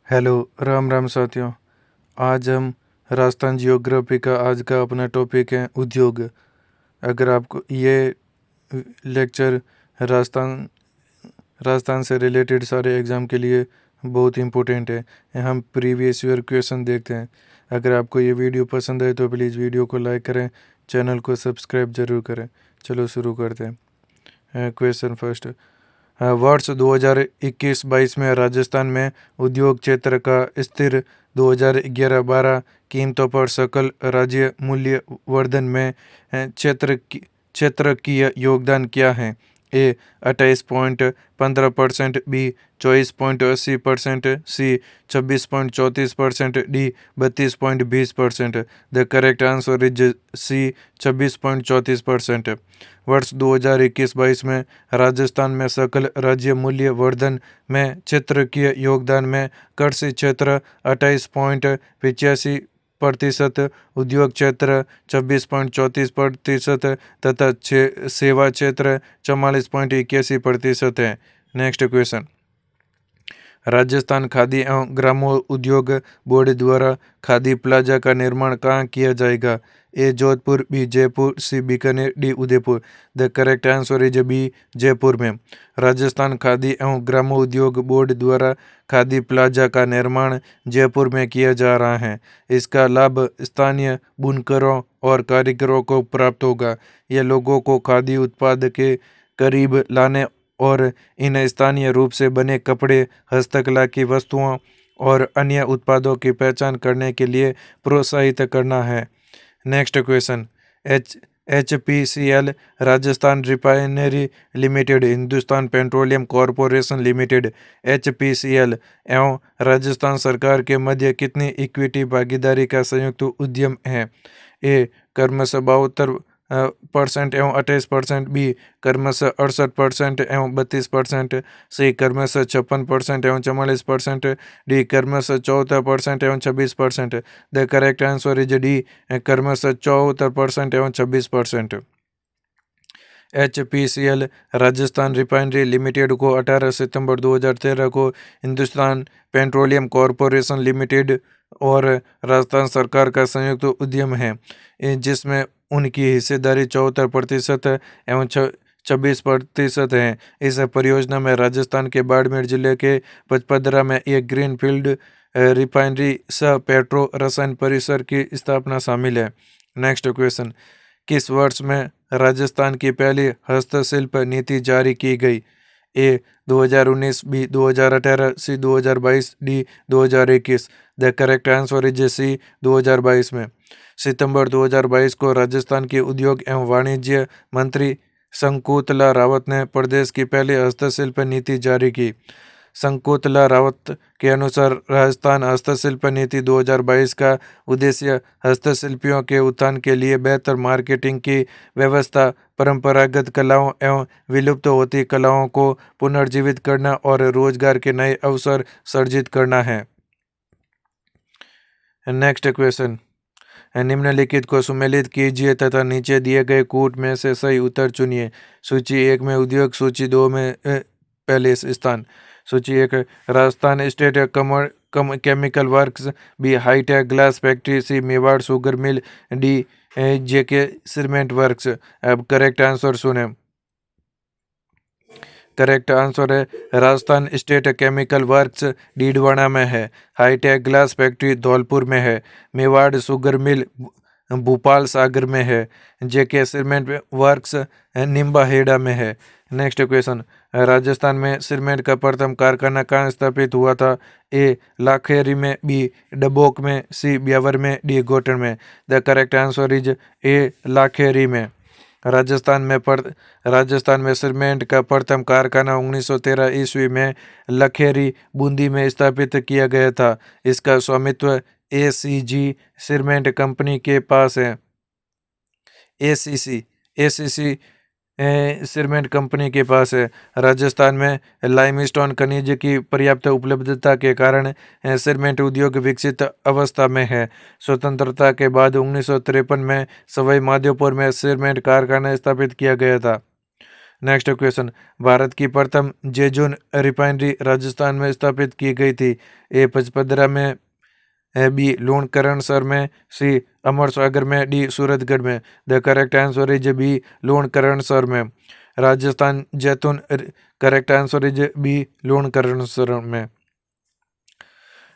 Hello, Ram Ram साथियों। आज हम राजस्थान जियोग्राफी का आज का अपना टॉपिक है उद्योग। अगर आपको ये लेक्चर राजस्थान राजस्थान से रिलेटेड सारे एग्ज़ाम के लिए बहुत इम्पोर्टेंट है। हम प्रीवियस ईयर क्वेश्चन देखते हैं। अगर आपको ये वीडियो पसंद आए तो प्लीज़ वीडियो को लाइक करें, चैनल को सब्सक्राइब ज़रूर करें। चलो शुरू करते हैं। Question first. वर्ष 2021-22 में राजस्थान में उद्योग क्षेत्र का स्थिर 2011-12 कीमतों पर सकल राज्य मूल्य वर्धन में क्षेत्र की योगदान क्या है? A 28.15%, B 24.80%, C 26.34%, D 32.20%। The correct answer is C 26.34%। वर्ष 2021-22 में राजस्थान में सकल राज्य मूल्य वर्धन में क्षेत्रकीय योगदान में कृषि क्षेत्र 28.85%, उद्योग क्षेत्र 26.34% तथा सेवा क्षेत्र 44.81% है। Next question. राजस्थान खादी एवं ग्रामोद्योग बोर्ड द्वारा खादी प्लाजा का निर्माण कहाँ किया जाएगा? A Jodhpur, B Jaipur, C Bikaner, D Udaipur. The correct answer is B Jaipur में। राजस्थान खादी एवं ग्रामोद्योग बोर्ड द्वारा खादी प्लाजा का निर्माण जयपुर में किया जा रहा है। इसका लाभ स्थानीय बुनकरों और कारीगरों को प्राप्त होगा। यह लोगों को खादी उत्पाद के करीब लाने और इन स्थानीय रूप से बने कपड़े, हस्तकला की वस्तुओं और अन्य उत्पादों की पहचान करने के लिए प्रोत्साहित करना है। Next question. HPCL Rajasthan refinery limited, Hindustan petroleum corporation limited HPCL एवं राजस्थान सरकार के मध्य कितनी इक्विटी भागीदारी का संयुक्त उद्यम है? ए क्रमशः 72% एवं 28%, बी क्रमशः 68% एवं 32%, सी क्रमशः 56% एवं 44%, डी क्रमशः 74% एवं 26%। The correct answer is D क्रमशः 74% एवं 26%। HPCL राजस्थान रिफाइनरी लिमिटेड को 18 सितंबर 2013 को हिंदुस्तान पेट्रोलियम कॉरपोरेशन लिमिटेड और राजस्थान सरकार का संयुक्त उद्यम है, जिसमें उनकी हिस्सेदारी 74% एवं 26% है। इस परियोजना में राजस्थान के बाड़मेर जिले के पचपदरा में एक ग्रीनफील्ड रिफाइनरी सह पेट्रो रसायन परिसर की स्थापना शामिल है। Next question. किस वर्ष में राजस्थान की पहली हस्तशिल्प नीति जारी की गई? A 2019, B 2018, C 2022, D 2021। The correct answer is C 2022 में। सितंबर 2022 को राजस्थान के उद्योग एवं वाणिज्य मंत्री शंकुतला रावत ने प्रदेश की पहली हस्तशिल्प नीति जारी की। शंकुतला रावत के अनुसार राजस्थान हस्तशिल्प नीति 2022 का उद्देश्य हस्तशिल्पियों के उत्थान के लिए बेहतर मार्केटिंग की व्यवस्था, परंपरागत कलाओं एवं विलुप्त होती कलाओं को पुनर्जीवित करना और रोजगार के नए अवसर सृजित करना है। Next question. निम्नलिखित को सुमेलित कीजिए तथा नीचे दिए गए कूट में से सही उत्तर चुनिए। सूची 1 में उद्योग, सूची 2 में पहले स्थान। सूची 1 Rajasthan state chemical works, B hi tech glass factory, C Mewar sugar mill, D JK cement works. अब करेक्ट आंसर सुने। करेक्ट आंसर है Rajasthan state chemical works Didwana में है, हाईटेक ग्लास फैक्ट्री धौलपुर में है, मेवाड़ शुगर मिल भोपाल सागर में है, जेके सीमेंट वर्क्स निम्बाहेड़ा में है। Next question. राजस्थान में सीमेंट का प्रथम कारखाना कहाँ स्थापित हुआ था? ए लाखेरी में, बी डबोक में, सी ब्यावर में, डी गोटन में। द करेक्ट आंसर इज ए लाखेरी में। राजस्थान में सीमेंट का प्रथम कारखाना 1913 ईस्वी में लखेरी बूंदी में स्थापित किया गया था। इसका स्वामित्व एसीजी सीमेंट कंपनी के पास है। एसीसी सीमेंट कंपनी के पास है। राजस्थान में लाइमस्टोन खनिज की पर्याप्त उपलब्धता के कारण सीमेंट उद्योग विकसित अवस्था में है। स्वतंत्रता के बाद 1953 में सवाई माधोपुर में सीमेंट कारखाना स्थापित किया गया था। नेक्स्ट क्वेश्चन, भारत की प्रथम जेजुन रिफाइनरी राजस्थान में स्थापित की गई थी। ए पचपदरा में, बी लूणकरणसर में, सी अमरसागर में, डी सूरतगढ़ में। The correct answer is B Lunkaransar में। राजस्थान जैतून, correct answer is B Lunkaransar में।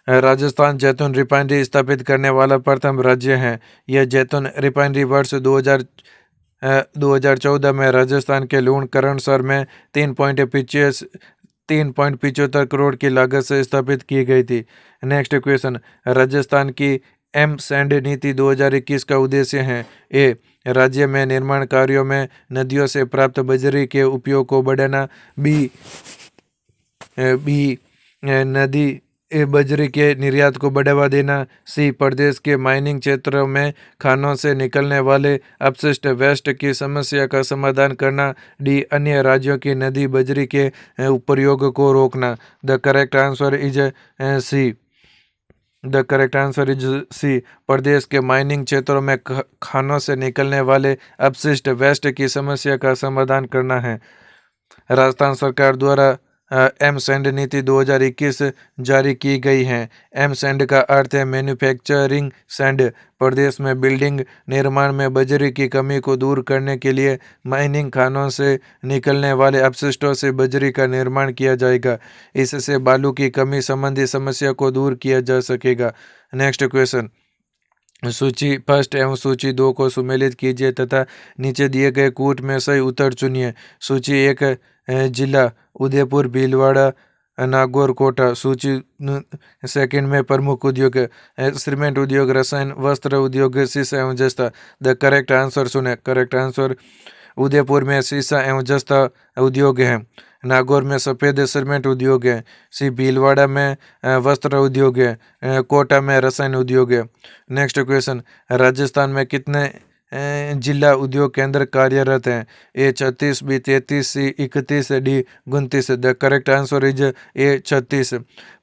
राजस्थान जैतून रिफाइनरी स्थापित करने वाला प्रथम राज्य है। यह जैतून रिफाइनरी वर्ष 2014 में राजस्थान के लूणकरणसर में 3.75 करोड़ की लागत से स्थापित की गई थी। नेक्स्ट क्वेश्चन, राजस्थान की एम सैंड नीति 2021 का उद्देश्य है। ए राज्य में निर्माण कार्यों में नदियों से प्राप्त बजरी के उपयोग को बढ़ाना, बी नदी बजरी के निर्यात को बढ़ावा देना, सी प्रदेश के माइनिंग क्षेत्रों में खानों से निकलने वाले अपशिष्ट वेस्ट की समस्या का समाधान करना, डी अन्य राज्यों की नदी बजरी के प्रयोग को रोकना। The correct answer is C. The correct answer is C, प्रदेश के माइनिंग क्षेत्रों में खानों से निकलने वाले अपशिष्ट वेस्ट की समस्या का समाधान करना है। राजस्थान सरकार द्वारा एम सैंड नीति 2021 जारी की गई है। एम सैंड का अर्थ है मैन्युफैक्चरिंग सैंड। प्रदेश में बिल्डिंग निर्माण में बजरी की कमी को दूर करने के लिए माइनिंग खानों से निकलने वाले अपशिष्टों से बजरी का निर्माण किया जाएगा। इससे बालू की कमी संबंधी समस्या को दूर किया जा सकेगा। नेक्स्ट क्वेश्चन, सूची फर्स्ट एवं सूची 2 को सुमेलित कीजिए तथा नीचे दिए गए कूट में सही उत्तर चुनिए। सूची 1 जिला उदयपुर, भीलवाड़ा, नागौर, कोटा। सूची सेकंड में प्रमुख उद्योग, सीमेंट उद्योग, रसायन, वस्त्र उद्योग, शीशा एवं जस्ता। द करेक्ट आंसर सुने। करेक्ट आंसर, उदयपुर में शीशा एवं जस्ता उद्योग है। नागौर में सफ़ेद सीमेंट उद्योग है। सी भीलवाड़ा में वस्त्र उद्योग है। कोटा में रसायन उद्योग है। नेक्स्ट क्वेश्चन, राजस्थान में कितने जिला उद्योग केंद्र कार्यरत हैं। A 36, B 33, C 31, D 29। The correct answer is A 36।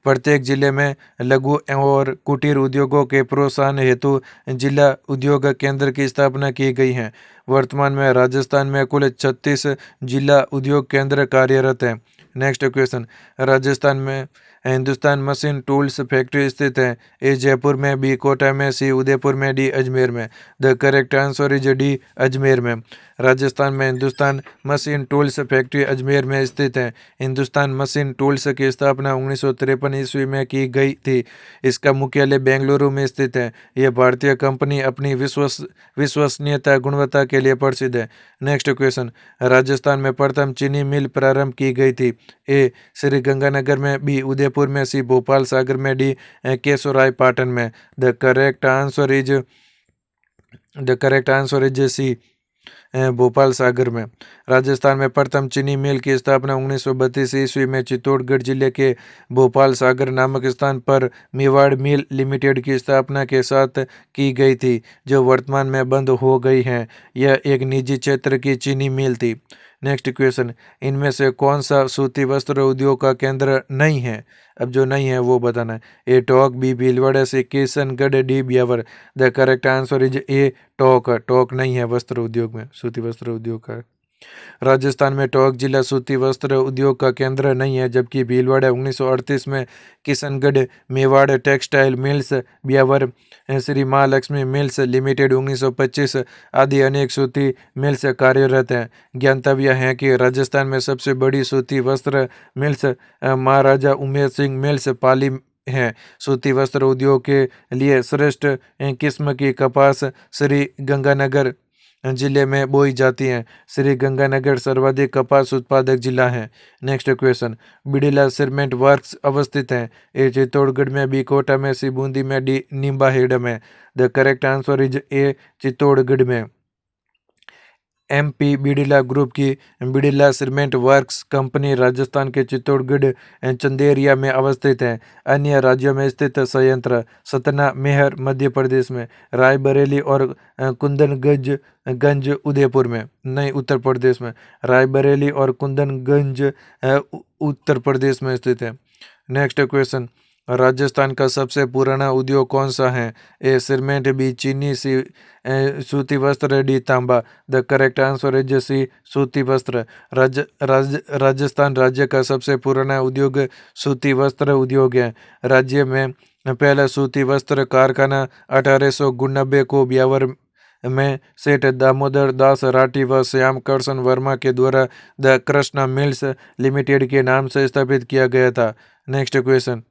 प्रत्येक जिले में लघु और कुटीर उद्योगों के प्रोत्साहन हेतु जिला उद्योग केंद्र की स्थापना की गई है। वर्तमान में राजस्थान में कुल 36 जिला उद्योग केंद्र कार्यरत हैं। नेक्स्ट क्वेश्चन, राजस्थान में हिंदुस्तान मशीन टूल्स फैक्ट्री स्थित है। ए जयपुर में, बी कोटा में, सी उदयपुर में, डी अजमेर में। The correct answer is D Ajmer में। राजस्थान में Hindustan machine tools factory Ajmer में स्थित है। हिंदुस्तान मशीन टूल्स की स्थापना 1953 ईस्वी में की गई थी। इसका मुख्यालय बेंगलुरु में स्थित है। यह भारतीय कंपनी अपनी विश्वसनीयता गुणवत्ता के लिए प्रसिद्ध है। नेक्स्ट क्वेश्चन, राजस्थान में प्रथम चीनी मिल प्रारंभ की गई थी। ए श्री गंगानगर में, बी उदयपुर में, सी भोपाल सागर में, डी केशोराय पाटन में। The correct answer is C, Bhopal Sagar में। राजस्थान में प्रथम चीनी मिल की स्थापना 1932 ईस्वी में चित्तौड़गढ़ जिले के भोपाल सागर नामक स्थान पर मेवाड़ मिल लिमिटेड की स्थापना के साथ की गई थी, जो वर्तमान में बंद हो गई है। यह एक निजी क्षेत्र की चीनी मिल थी। नेक्स्ट क्वेश्चन, इनमें से कौन सा सूती वस्त्र उद्योग का केंद्र नहीं है। अब जो नहीं है वो बताना है। A Tonk, B Bhilwara, C Kishangarh, D Beawar. The correct answer is A Tonk. Tonk नहीं है वस्त्र उद्योग में, सूती वस्त्र उद्योग का। राजस्थान में टोंक जिला सूती वस्त्र उद्योग का केंद्र नहीं है, जबकि भीलवाड़ा 1938 में, Kishangarh Mewar textile mills, Beawar Shri Mahalakshmi mills limited 1925 आदि अनेक सूती मिल्स कार्यरत हैं। ज्ञातव्य है कि राजस्थान में सबसे बड़ी सूती वस्त्र मिल्स महाराजा उमेर सिंह मिल्स पाली हैं। सूती वस्त्र उद्योग के लिए श्रेष्ठ किस्म की कपास श्री गंगानगर जिले में बोई जाती हैं। श्री गंगानगर सर्वाधिक कपास उत्पादक जिला है। Next question, Birla cement works अवस्थित हैं। ए चित्तौड़गढ़ में, बी कोटा में, सी बूंदी में, डी निम्बाहेड़ में। द करेक्ट आंसर इज ए चित्तौड़गढ़ में। एमपी बिड़ला ग्रुप की Birla cement works company Rajasthan के चित्तौड़गढ़ चंदेरिया में अवस्थित है। अन्य राज्यों में स्थित संयंत्र सतना, मेहर मध्य प्रदेश में, रायबरेली और कुंदनगंज उदयपुर में, नहीं उत्तर प्रदेश में। रायबरेली और कुंदनगंज उत्तर प्रदेश में स्थित है। नेक्स्ट क्वेश्चन, राजस्थान का सबसे पुराना उद्योग कौन सा है? ए सीमेंट, बी चीनी, सी सूती वस्त्र, डी तांबा। The correct answer is C सूती वस्त्र। राजस्थान राज्य का सबसे पुराना उद्योग सूती वस्त्र उद्योग है। राज्य में पहला सूती वस्त्र कारखाना 1899 को ब्यावर में सेठ दामोदर दास राठी व श्याम करसन वर्मा के द्वारा द कृष्णा मिल्स लिमिटेड के नाम से स्थापित किया गया था। Next question.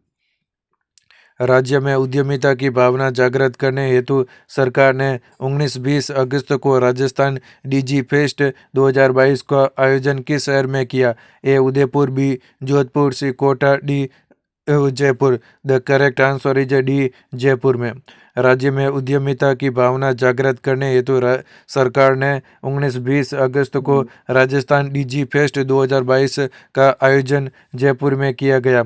राज्य में उद्यमिता की भावना जागृत करने हेतु सरकार ने 19-20 अगस्त को राजस्थान डीजी फेस्ट 2022 का आयोजन किस शहर में किया? A Udaipur, B Jodhpur, C Kota, D Jaipur. The correct answer is D Jaipur में। राज्य में उद्यमिता की भावना जागृत करने हेतु सरकार ने 19-20 अगस्त को राजस्थान डीजी फेस्ट 2022 का आयोजन जयपुर में किया गया।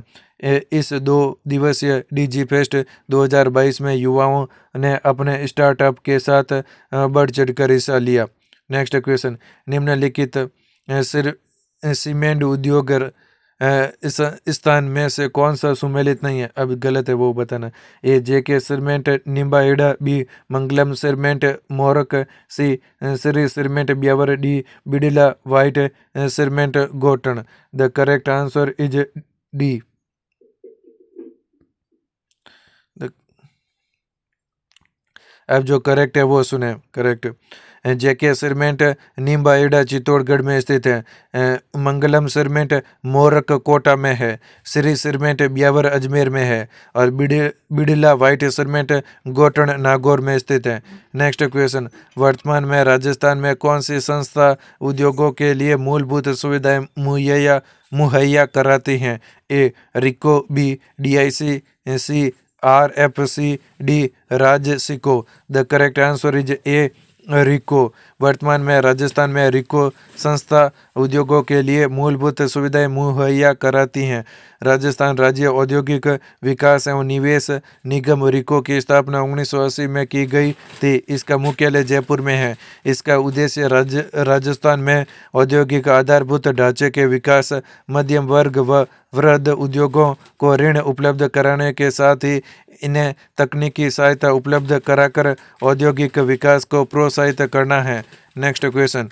इस 2 दिवसीय डीजी फेस्ट 2022 में युवाओं ने अपने स्टार्टअप के साथ बढ़ चढ़कर हिस्सा लिया। Next question. निम्नलिखित सीमेंट उद्योग इस स्थान में से कौन सा सुमेलित नहीं है? अब गलत है वो बताना। A JK cement Nimbahera, B Mangalam cement Morak, C Shree cement Beawar, D Birla white cement Gotan. The correct answer is D. अब जो करेक्ट है वो सुने। Correct. JK cement Nimbahera Chittorgarh में स्थित है। मंगलम सीमेंट मोरक कोटा में है। श्री सीमेंट ब्यावर अजमेर में है। और बिड़ला वाइट सीमेंट गोटन नागौर में स्थित है। Next question. वर्तमान में राजस्थान में कौन सी संस्था उद्योगों के लिए मूलभूत सुविधाएं मुहैया कराती हैं? A RIICO, B DIC, C RFC, D RAJSICO. The correct answer is A RIICO. वर्तमान में राजस्थान में रिको संस्था उद्योगों के लिए मूलभूत सुविधाएं मुहैया कराती हैं। राजस्थान राज्य औद्योगिक विकास एवं निवेश निगम रिको की स्थापना 1980 में की गई थी। इसका मुख्यालय जयपुर में है। इसका उद्देश्य राजस्थान में औद्योगिक आधारभूत ढांचे के विकास, मध्यम वर्ग व वृहद उद्योगों को ऋण उपलब्ध कराने के साथ ही इन्हें तकनीकी सहायता उपलब्ध कराकर औद्योगिक विकास को प्रोत्साहित करना है। Next question.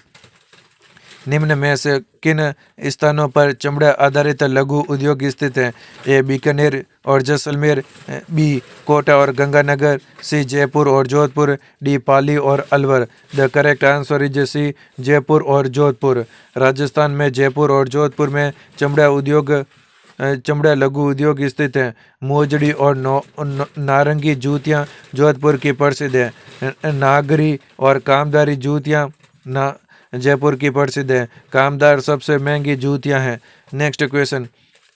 निम्न में से किन स्थानों पर चमड़ा आधारित लघु उद्योग स्थित हैं? ए बीकानेर और जैसलमेर, बी कोटा और गंगानगर, सी जयपुर और जोधपुर, डी पाली और अलवर। The correct answer is C Jaipur और जोधपुर। राजस्थान में जयपुर और जोधपुर में चमड़ा लघु उद्योग स्थित हैं। मोजड़ी और नारंगी जूतियाँ जोधपुर की प्रसिद्ध है। नागरी और कामदारी जूतियाँ जयपुर की प्रसिद्ध है। कामदार सबसे महंगी जूतियाँ हैं। Next question.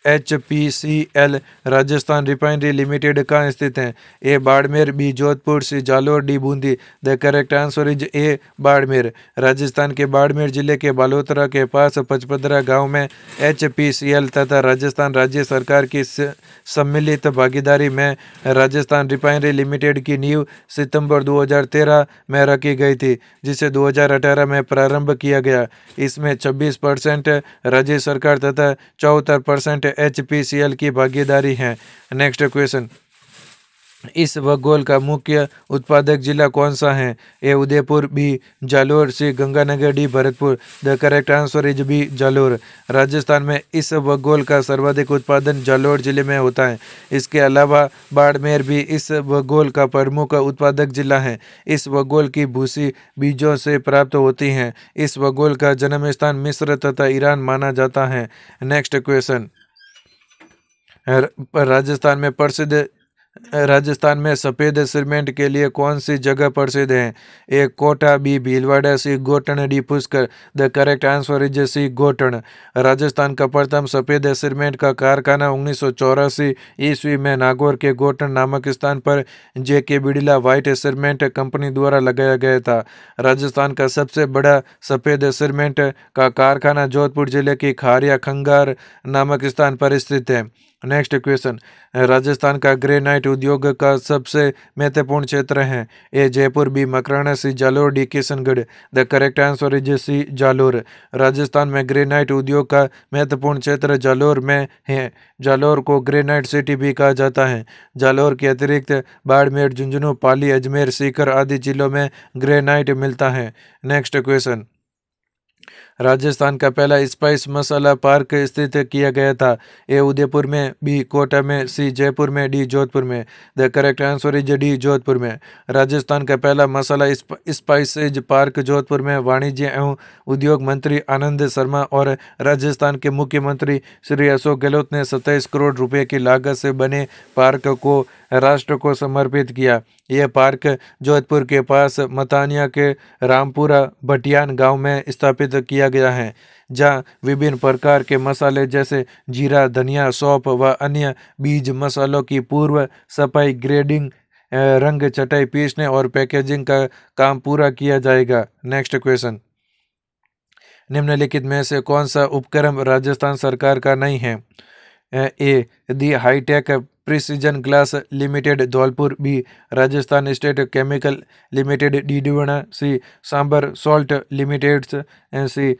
HPCL Rajasthan refinery limited कहाँ स्थित है? A Barmer, B Jodhpur, C Jalore, D Bundi. The correct answer is A Barmer. Rajasthan के बाड़मेर जिले के बालोतरा के पास पचपदरा गांव में HPCL तथा राजस्थान राज्य सरकार की सम्मिलित भागीदारी में राजस्थान रिफाइनरी लिमिटेड की नींव सितंबर 2013 में रखी गई थी, जिसे 2018 में प्रारंभ किया गया। इसमें 26% राज्य सरकार तथा 74% HPCL की भागीदारी है। Next question. इस भूगोल का मुख्य उत्पादक जिला कौन सा है? A Udaipur, B Jalore, C Ganganagar, D Bharatpur. The correct answer is B Jalore. Rajasthan में इस भूगोल का सर्वाधिक उत्पादन जालोर जिले में होता है। इसके अलावा बाड़मेर भी इस भूगोल का प्रमुख उत्पादक जिला है। इस भूगोल की भूसी बीजों से प्राप्त होती हैं। इस भूगोल का जन्म स्थान मिस्र तथा ईरान माना जाता है। Next question. राजस्थान में सफ़ेद सीमेंट के लिए कौन सी जगह प्रसिद्ध है? A Kota, B Bhilwara, C Gotan, D Pushkar. The correct answer is C Gotan. Rajasthan का प्रथम सफ़ेद सीमेंट का कारखाना 1984 ईस्वी में नागौर के गोटन नामक स्थान पर जेके बिड़ला वाइट सीमेंट कंपनी द्वारा लगाया गया था। राजस्थान का सबसे बड़ा सफ़ेद सीमेंट का कारखाना जोधपुर जिले की खारिया खंगार नामक स्थान पर स्थित है। नेक्स्ट क्वेश्चन, राजस्थान का ग्रेनाइट उद्योग का सबसे महत्वपूर्ण क्षेत्र है। A Jaipur, B Makrana, C Jalore, D Kishangarh. The correct answer is C Jalore. Rajasthan में ग्रेनाइट उद्योग का महत्वपूर्ण क्षेत्र जालोर में है। जालोर को ग्रेनाइट सिटी भी कहा जाता है। जालोर के अतिरिक्त बाड़मेर, झुंझुनू, पाली, अजमेर, सीकर आदि जिलों में ग्रेनाइट मिलता है। नेक्स्ट क्वेश्चन, राजस्थान का पहला स्पाइस मसाला पार्क स्थित किया गया था। ए उदयपुर में, बी कोटा में, सी जयपुर में, डी जोधपुर में। The correct answer is D Jodhpur में। राजस्थान का पहला मसाला स्पाइसेज पार्क जोधपुर में वाणिज्य एवं उद्योग मंत्री आनंद शर्मा और राजस्थान के मुख्यमंत्री श्री अशोक गहलोत ने 27 करोड़ रुपए की लागत से बने पार्क को राष्ट्र को समर्पित किया। यह पार्क जोधपुर के पास मतानिया के रामपुरा भटियान गांव में स्थापित किया गया है, जहां विभिन्न प्रकार के मसाले जैसे जीरा, धनिया, सौंफ व अन्य बीज मसालों की पूर्व सफाई, ग्रेडिंग, रंग चटाई, पीसने और पैकेजिंग का काम पूरा किया जाएगा। नेक्स्ट क्वेश्चन, निम्नलिखित में से कौन सा उपक्रम राजस्थान सरकार का नहीं है। A the hi tech precision glass limited Dholpur, B Rajasthan state chemical limited Didwana, C Sambhar salt limited, C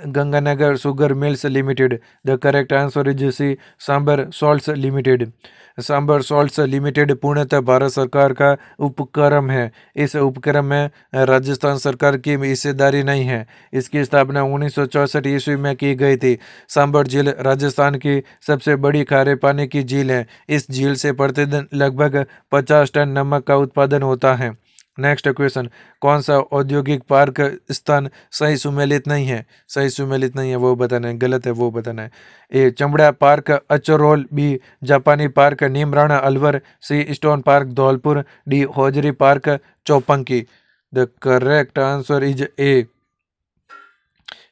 Ganganagar sugar mills limited. The correct answer is C Sambhar salts limited. Sambhar salts limited पूर्णतः भारत सरकार का उपक्रम है। इस उपक्रम में राजस्थान सरकार की हिस्सेदारी नहीं है। इसकी स्थापना 1964 ईस्वी में की गई थी। सांबर झील राजस्थान की सबसे बड़ी खारे पानी की झील है। इस झील से प्रतिदिन लगभग 50 टन नमक का उत्पादन होता है। नेक्स्ट क्वेश्चन, कौन सा औद्योगिक पार्क स्थान सही सुमेलित नहीं है। सही सुमेलित नहीं है वो बताना है, गलत है वो बताना है। ए चमड़ा पार्क अचरोल, बी जापानी park Neemrana Alwar, C stone park Dholpur, D hosiery park Chopanki. The correct answer is A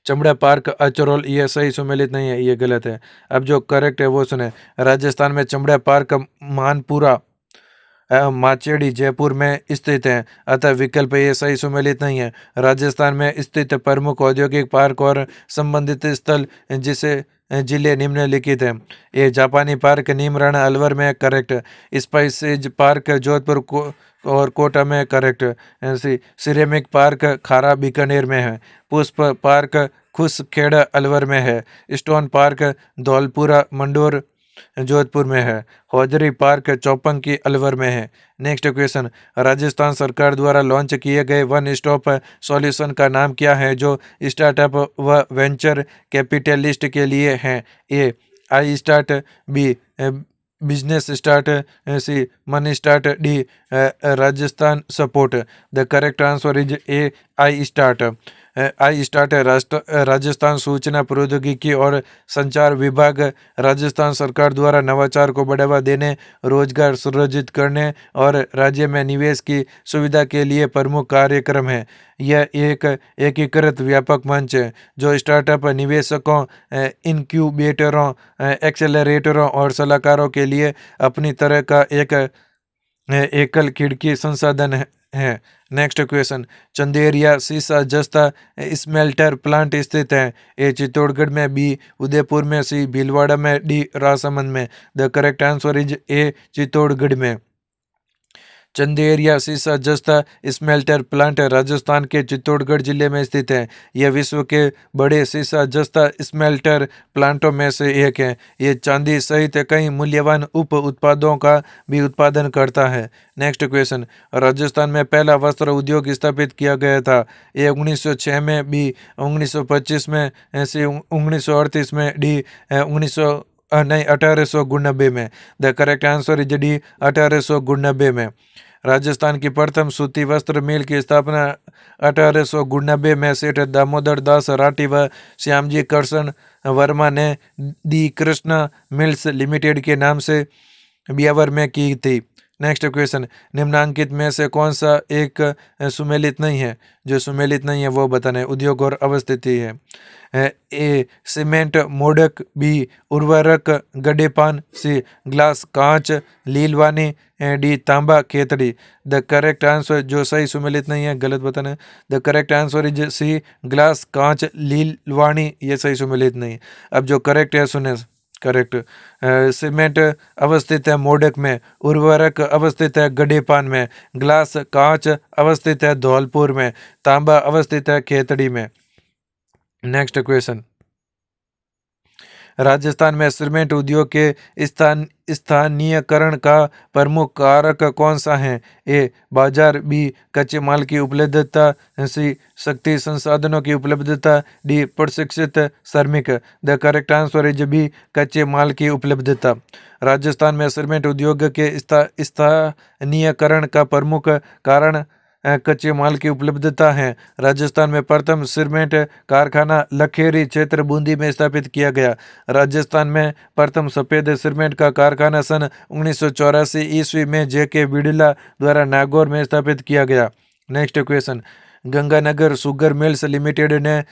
चमड़ा पार्क अचरोल। ये सही सुमेलित नहीं है, ये गलत है। अब जो करेक्ट है वो सुने, राजस्थान में चमड़ा पार्क मानपुरा माचेड़ी जयपुर में स्थित है, अतः विकल्प ये सही सुमेलित नहीं है। राजस्थान में स्थित प्रमुख औद्योगिक पार्क और संबंधित स्थल जिसे जिले निम्नलिखित हैं। ये जापानी पार्क नीमराणा अलवर में करेक्ट, स्पाइसेज पार्क जोधपुर को और कोटा में करेक्ट, सिरेमिक पार्क खारा बीकानेर में है, पुष्प पार्क खुसखेड़ा अलवर में है, स्टोन पार्क धौलपुरा मंडोर जोधपुर में है, हौजरी पार्क चौपंकी अलवर में है। नेक्स्ट क्वेश्चन, राजस्थान सरकार द्वारा लॉन्च किए गए वन स्टॉप सॉल्यूशन का नाम क्या है जो स्टार्टअप व वेंचर कैपिटलिस्ट के लिए है। A iStart, B business start, C money start, D Rajasthan support. The correct answer is A iStart. IStart Rajasthan सूचना प्रौद्योगिकी और संचार विभाग राजस्थान सरकार द्वारा नवाचार को बढ़ावा देने, रोजगार सृजित करने और राज्य में निवेश की सुविधा के लिए प्रमुख कार्यक्रम है। यह एक एकीकृत व्यापक मंच है जो स्टार्टअप निवेशकों, इनक्यूबेटरों, एक्सेलरेटरों और सलाहकारों के लिए अपनी तरह का एक एकल खिड़की संसाधन है। नेक्स्ट क्वेश्चन, चंदेरिया सीसा जस्ता स्मेल्टर प्लांट स्थित है। ए चित्तौड़गढ़ में, बी उदयपुर में, सी भीलवाड़ा में, डी राजसमंद में। द करेक्ट आंसर इज ए चित्तौड़गढ़ में। चंदेरिया सीसा जस्ता स्मेल्टर प्लांट राजस्थान के चित्तौड़गढ़ जिले में स्थित है। यह विश्व के बड़े सीसा जस्ता स्मेल्टर प्लांटों में से एक है। ये चांदी सहित कई मूल्यवान उप उत्पादों का भी उत्पादन करता है। नेक्स्ट क्वेश्चन, राजस्थान में पहला वस्त्र उद्योग स्थापित किया गया था। ये 1906 में, बी 1925 में, सी 1938 में, डी 1899 में। The correct answer is D 1899 में। राजस्थान की प्रथम सूती वस्त्र मिल की स्थापना 1899 में सेठ दामोदर दास राठी व श्यामजी करसन वर्मा ने दी कृष्णा मिल्स लिमिटेड के नाम से ब्यावर में की थी। नेक्स्ट क्वेश्चन, निम्नांकित में से कौन सा एक सुमेलित नहीं है। जो सुमेलित नहीं है वो बताना है। उद्योग और अवस्थिति है। ए सीमेंट मोड़क, बी उर्वरक गडेपान, सी ग्लास कांच लीलवानी, डी तांबा खेतड़ी। द करेक्ट आंसर, जो सही सुमेलित नहीं है गलत बताना है। The correct answer is C glass कांच लीलवाणी, ये सही सुमेलित नहीं है। अब जो करेक्ट है सुने, करेक्ट। सीमेंट अवस्थित है मोडक में, उर्वरक अवस्थित है गढ़ीपान में, ग्लास कांच अवस्थित है धौलपुर में, तांबा अवस्थित है खेतड़ी में। नेक्स्ट क्वेश्चन, राजस्थान में सीमेंट उद्योग के स्थानीयकरण का प्रमुख कारक कौन सा है? ए बाजार, बी कच्चे माल की उपलब्धता, सी शक्ति संसाधनों की उपलब्धता, डी प्रशिक्षित श्रमिक। The correct answer is B कच्चे माल की उपलब्धता। राजस्थान में सीमेंट उद्योग के स्थानीयकरण का प्रमुख कारण कच्चे माल की उपलब्धता है। राजस्थान में प्रथम सीमेंट कारखाना लखेरी क्षेत्र बूंदी में स्थापित किया गया। राजस्थान में प्रथम सफेद सीमेंट का कारखाना सन 1984 ईस्वी में जे.के. बिड़ला द्वारा नागौर में स्थापित किया गया। Next question, Ganganagar sugar mills limited ने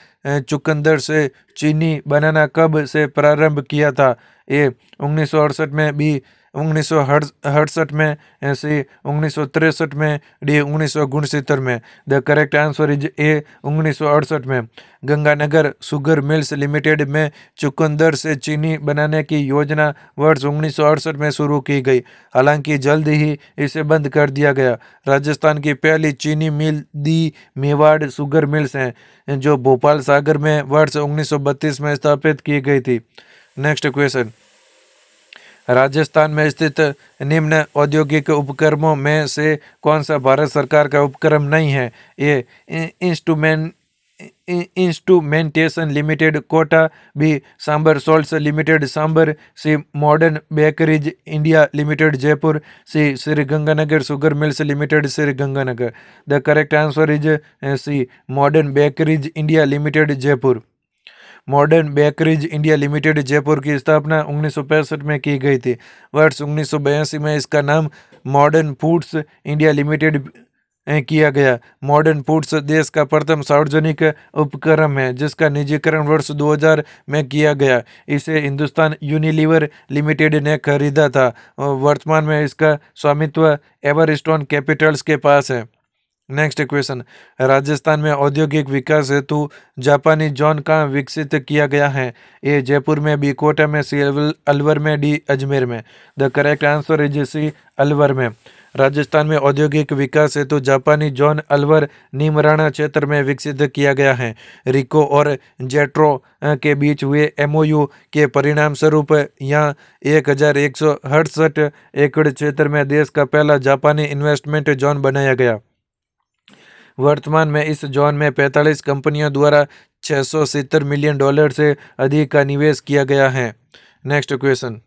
चुकंदर से चीनी बनाना कब से प्रारंभ किया था? ए 1968 में, बी 1968 में, सी 1963 में, डी 1969 में। द करेक्ट आंसर इज ए 1968 में। गंगानगर शुगर मिल्स लिमिटेड में चुकंदर से चीनी बनाने की योजना वर्ष 1968 में शुरू की गई, हालांकि जल्द ही इसे बंद कर दिया गया। राजस्थान की पहली चीनी मिल दी मेवाड़ शुगर मिल्स हैं, जो भोपाल सागर में वर्ष 1932 में स्थापित की गई थी। नेक्स्ट क्वेश्चन, राजस्थान में स्थित निम्न औद्योगिक उपक्रमों में से कौन सा भारत सरकार का उपक्रम नहीं है? A instrumentation limited Kota, B Sambhar salts limited Sambhar, C modern bakeries India limited Jaipur, C Shri Ganganagar sugar mills limited Shri Ganganagar. The correct answer is C modern bakeries India limited Jaipur. Modern bakeries India limited Jaipur की स्थापना 1965 में की गई थी। वर्ष 1982 में इसका नाम मॉडर्न फूड्स इंडिया लिमिटेड किया गया। मॉडर्न फूड्स देश का प्रथम सार्वजनिक उपक्रम है, जिसका निजीकरण वर्ष 2000 में किया गया। इसे हिंदुस्तान यूनिलीवर लिमिटेड ने खरीदा था। वर्तमान में इसका स्वामित्व एवरस्टोन कैपिटल्स के पास है। नेक्स्ट क्वेश्चन, राजस्थान में औद्योगिक विकास हेतु जापानी जोन कहाँ विकसित किया गया है? ए जयपुर में, बी कोटा में, सी अलवर में, डी अजमेर में। The correct answer is C Alwar में। राजस्थान में औद्योगिक विकास हेतु जापानी जोन अलवर नीमराणा क्षेत्र में विकसित किया गया है। रिको और जेट्रो के बीच हुए एमओयू के परिणाम स्वरूप यहाँ 1168 एकड़ क्षेत्र में देश का पहला जापानी इन्वेस्टमेंट जोन बनाया गया। वर्तमान में इस जोन में 45 कंपनियों द्वारा $670 मिलियन से अधिक का निवेश किया गया है। नेक्स्ट क्वेश्चन,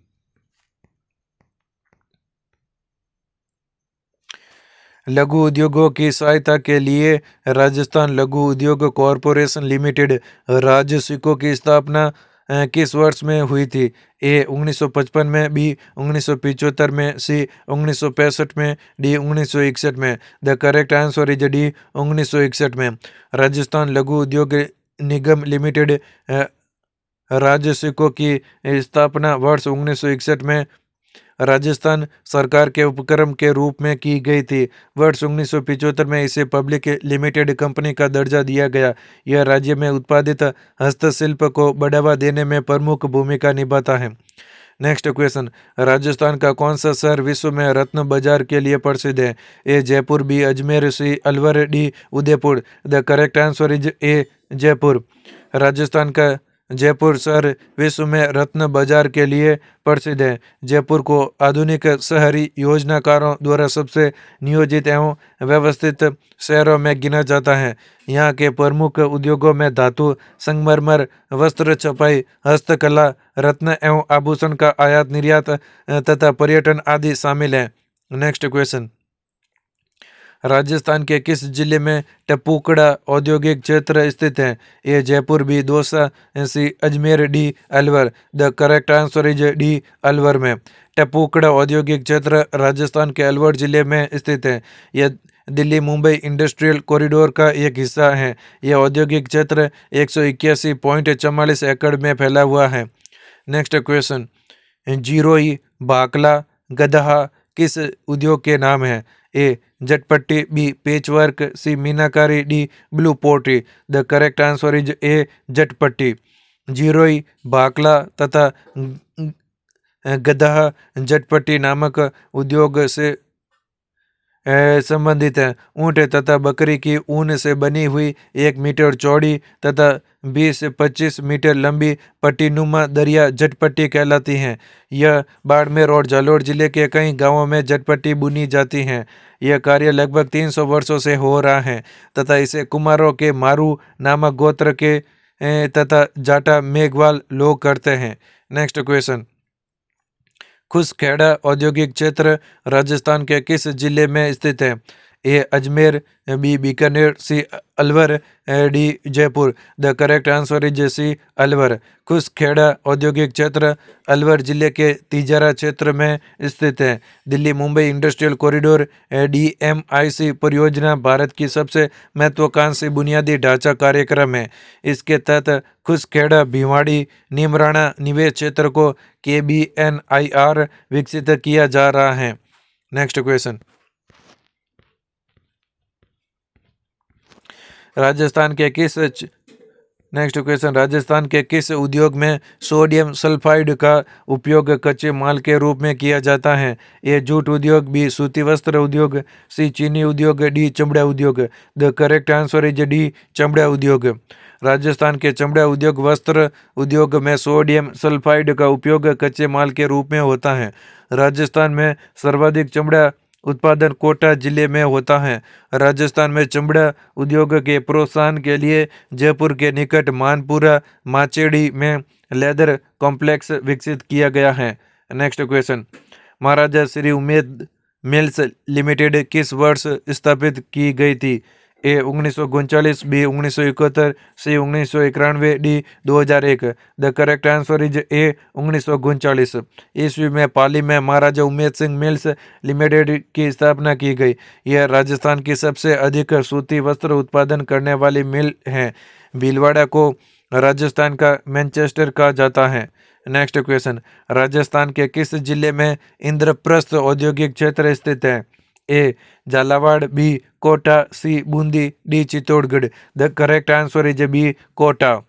लघु उद्योगों की सहायता के लिए राजस्थान लघु उद्योग कॉरपोरेशन लिमिटेड राजसिको की स्थापना किस वर्ष में हुई थी? ए 1955 में, बी 1975 में, सी 1965 में, डी 1961 में। The correct answer is D 1961 में। राजस्थान लघु उद्योग निगम लिमिटेड राजसिको की स्थापना वर्ष 1961 में राजस्थान सरकार के उपक्रम के रूप में की गई थी। वर्ष 1975 में इसे पब्लिक लिमिटेड कंपनी का दर्जा दिया गया। यह राज्य में उत्पादित हस्तशिल्प को बढ़ावा देने में प्रमुख भूमिका निभाता है। नेक्स्ट क्वेश्चन, राजस्थान का कौन सा शहर विश्व में रत्न बाजार के लिए प्रसिद्ध है? A Jaipur, B Ajmer, C Alwar, D Udaipur. The correct answer is A Jaipur. Rajasthan का जयपुर शहर विश्व में रत्न बाजार के लिए प्रसिद्ध है। जयपुर को आधुनिक शहरी योजनाकारों द्वारा सबसे नियोजित एवं व्यवस्थित शहरों में गिना जाता है। यहाँ के प्रमुख उद्योगों में धातु, संगमरमर, वस्त्र छपाई, हस्तकला, रत्न एवं आभूषण का आयात निर्यात तथा पर्यटन आदि शामिल हैं। नेक्स्ट क्वेश्चन, राजस्थान के किस जिले में टपुकड़ा औद्योगिक क्षेत्र स्थित है? A Jaipur, B Dausa, C Ajmer, D Alwar. The correct answer is D Alwar में। टपुकड़ा औद्योगिक क्षेत्र राजस्थान के अलवर जिले में स्थित है। यह दिल्ली मुंबई इंडस्ट्रियल कॉरिडोर का एक हिस्सा है। यह औद्योगिक क्षेत्र 181.44 एकड़ में फैला हुआ है। नेक्स्ट क्वेश्चन, जीरोई, भाकला, गदहा किस उद्योग के नाम है? A Jatpatti, B patchwork, C meenakari, D blue pottery. The correct answer is A Jatpatti. जिरोई, भाकला तथा गदहा झटपटी नामक उद्योग से संबंधित है। ऊँट तथा बकरी की ऊन से बनी हुई 1 मीटर चौड़ी तथा 20 से 25 मीटर लंबी पट्टीनुमा दरिया झटपट्टी कहलाती हैं। यह बाड़मेर और जालोर जिले के कई गांवों में झटपट्टी बुनी जाती हैं। यह कार्य लगभग 300 वर्षों से हो रहा है तथा इसे कुमारों के मारू नामक गोत्र के तथा जाटा मेघवाल लोग करते हैं। नेक्स्ट क्वेश्चन, खुसखेड़ा औद्योगिक क्षेत्र राजस्थान के किस जिले में स्थित है? A Ajmer, B Bikaner, C Alwar, D Jaipur. The correct answer is C Alwar. Khuskhera औद्योगिक क्षेत्र अलवर जिले के तिजारा क्षेत्र में स्थित है। Delhi Mumbai industrial corridor DMIC परियोजना भारत की सबसे महत्वाकांक्षी बुनियादी ढांचा कार्यक्रम है। इसके तहत खुसखेड़ा भिवाड़ी नीमराणा निवेश क्षेत्र को KBNIR विकसित किया जा रहा है। नेक्स्ट क्वेश्चन, राजस्थान के किस राजस्थान के किस उद्योग में सोडियम सल्फाइड का उपयोग कच्चे माल के रूप में किया जाता है? ए जूट उद्योग, बी सूती वस्त्र उद्योग, सी चीनी उद्योग, डी चमड़ा उद्योग। The correct answer is D चमड़ा उद्योग। राजस्थान के चमड़ा उद्योग वस्त्र उद्योग में सोडियम सल्फाइड का उपयोग कच्चे माल के रूप में होता है। राजस्थान में सर्वाधिक चमड़ा उत्पादन कोटा जिले में होता है। राजस्थान में चमड़ा उद्योग के प्रोत्साहन के लिए जयपुर के निकट मानपुरा माचेड़ी में लेदर कॉम्प्लेक्स विकसित किया गया है। Next question, Maharaja Shri Umaid mills limited किस वर्ष स्थापित की गई थी? A 1939, B 1971, C 1991, D 2001। The correct answer is A 1939। ईस्वी में पाली में महाराजा उमेद सिंह मिल्स लिमिटेड की स्थापना की गई। यह राजस्थान की सबसे अधिक सूती वस्त्र उत्पादन करने वाली मिल है। भीलवाड़ा को राजस्थान का मैनचेस्टर कहा जाता है। नेक्स्ट क्वेश्चन, राजस्थान के किस जिले में इंद्रप्रस्थ औद्योगिक क्षेत्र स्थित है? A Jhalawar, B Kota, C Bundi, D Chittorgarh. The correct answer is B Kota.